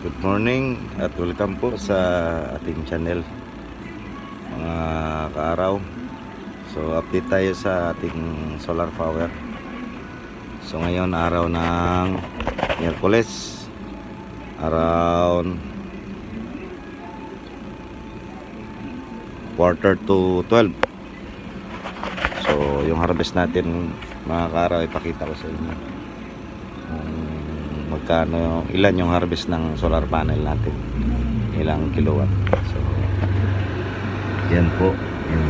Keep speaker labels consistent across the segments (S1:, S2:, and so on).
S1: Good morning at welcome po sa ating channel mga kaaraw. So update tayo sa ating solar power. So ngayon araw ng Miyerkules, around 11:45. So yung harvest natin mga kaaraw, ipakita ko sa inyo magkano, ilan yung harvest ng solar panel natin, ilang kilowatt. So yan po yung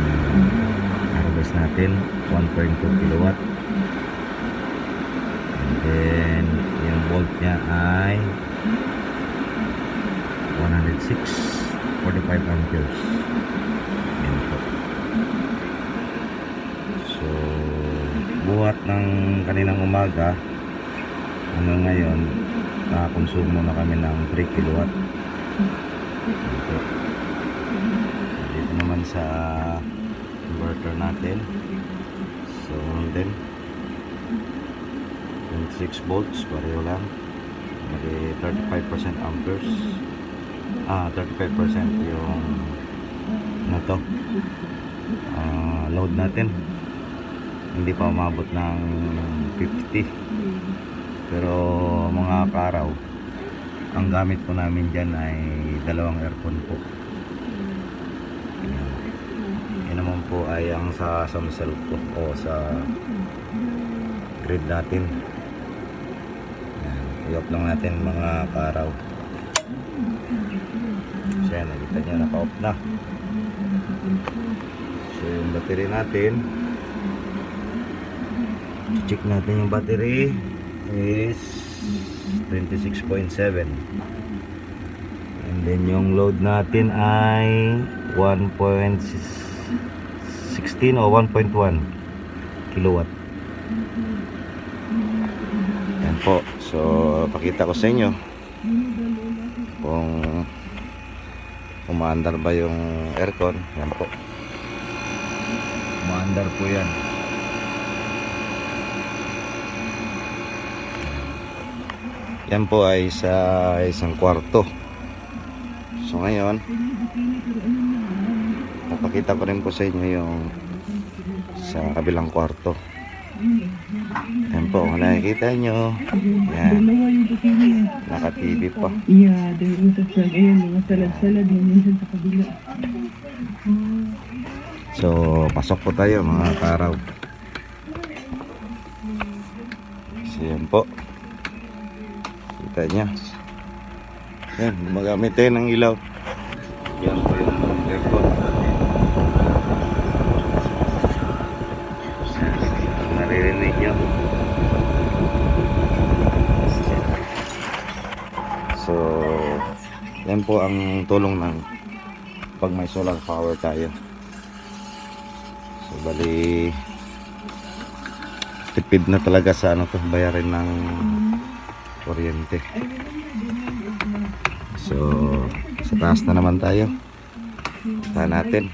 S1: harvest natin, 1.2 kilowatt. And then yung volt nya ay 106.45 amperes. Yan po. So buhat ng kaninang umaga hanggang ngayon, nakakonsumo na kami ng 3 kilowatt. So, dito naman sa inverter natin, so then 26 volts, pareho lang, may 35% amperes, 35% yung ano to, load natin. Hindi pa umabot ng 50. Pero mga kaaraw, ang gamit po namin dyan ay dalawang aircon po. Yan naman po ay ang sa Samsel po o sa grid natin. I-off lang natin mga kaaraw. So yan, nakita nyo, naka-off na. So yung battery natin, check natin yung battery is 26.7, and then yung load natin ay 1.16 o 1.1 kilowatt. Yan po. So pakita ko sa inyo kung umaandar ba yung aircon. Yan po, umaandar po yan. Yan po ay sa isang kwarto. So ngayon, papakita ko rin po sa inyo yung sa kabilang kwarto. Yan po, kung nakikita nyo, yan, naka-TV pa.
S2: Yeah, doon sa front. Ayan, mga salad-salad yung minsan sa kabila.
S1: So, pasok po tayo mga kaaraw. So yan po, kita niya. Yan, gumagamit tayo ng ilaw. Yan po yung aircon. Naririnig nyo. So yan po ang tulong ng pag may solar power tayo. So bali tipid na talaga sa ano to, bayarin ng kuryente. So sa taas na naman tayo. Punta natin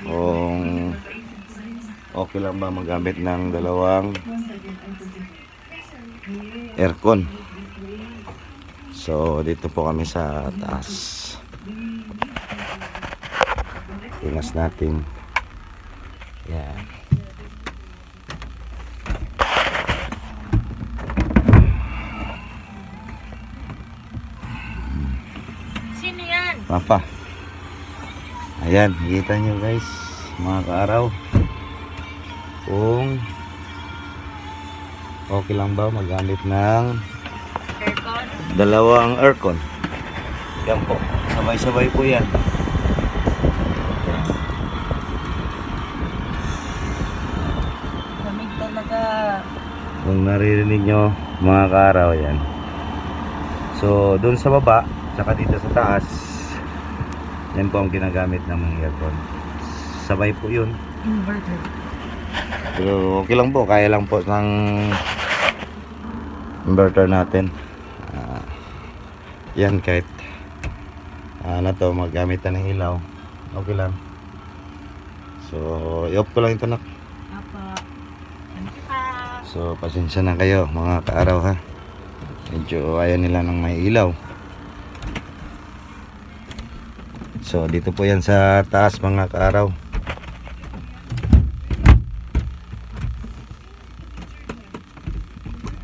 S1: kung okay lang ba magamit ng dalawang aircon. So dito po kami sa taas. Tingnan natin. Yan.
S2: Sino yan?
S1: Papa. Ayan, nakita nyo guys, mga kaaraw, kung okay lang ba magamit ng
S2: Aircon?
S1: dalawang aircon. Yan po, sabay-sabay po yan.
S2: Lamig talaga.
S1: Kung naririnig nyo mga kaaraw, yan. So doon sa baba, saka dito sa taas, yan po ang ginagamit ng mga aircon. Sabay po yun.
S2: Inverter.
S1: Pero okay lang po, kaya lang po ng inverter natin. Yan, kahit na to, magamit na ng ilaw, okay lang. So i-off ko lang ito na.
S2: Apa?
S1: So pasensya na kayo mga kaaraw ha. Medyo ayaw nila ng may ilaw. So dito po yan sa taas mga kaaraw.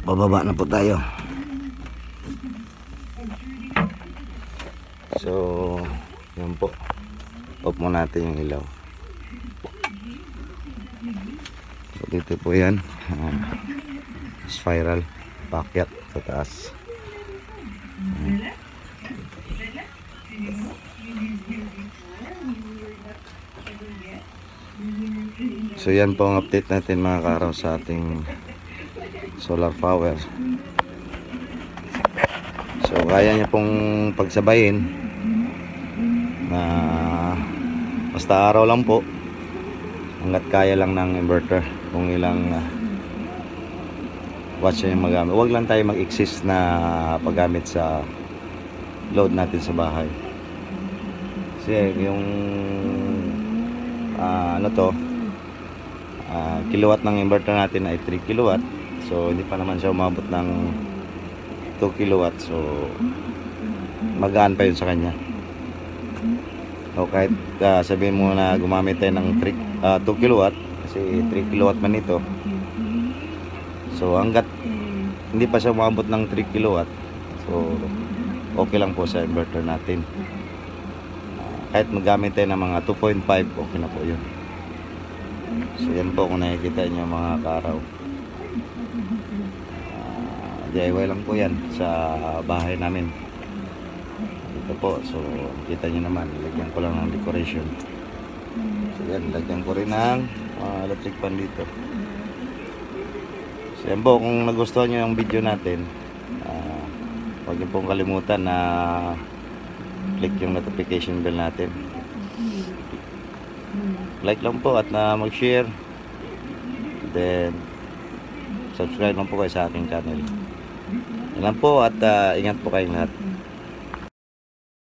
S1: Bababa na po tayo. So yun po, off mo natin yung ilaw. So dito po yan, spiral paakyat sa taas. So yan po ang update natin mga kaaraw sa ating solar power. So kaya niya pong pagsabayin na basta araw lang po, hanggat kaya lang ng inverter kung ilang watts yung magamit. Huwag lang tayo mag-exist na paggamit sa load natin sa bahay. Kasi yung ano to, kilowatt ng inverter natin ay 3 kilowatt. So hindi pa naman siya umabot ng 2 kilowatt. So magaan pa yun sa kanya. O kahit sabihin mo na gumamit tayo ng 2 kilowatt, kasi 3 kilowatt man ito. So hanggat hindi pa siya umabot ng 3 kilowatt, so okay lang po sa inverter natin. Kahit magamit tayo ng mga 2.5, okay na po yun. So yan po kung nakikita nyo mga kaaraw. DIY lang po yan sa bahay namin. Ito po, so kita nyo naman, lagyan ko lang ng decoration. So yan, lagyan ko rin ng electric fan dito. So yan po, kung nagustuhan nyo yung video natin, huwag nyo pong kalimutan na click yung notification bell natin. Like lang po at mag-share. Then subscribe lang po kayo sa aking channel. Yan lang po at ingat po kayong lahat.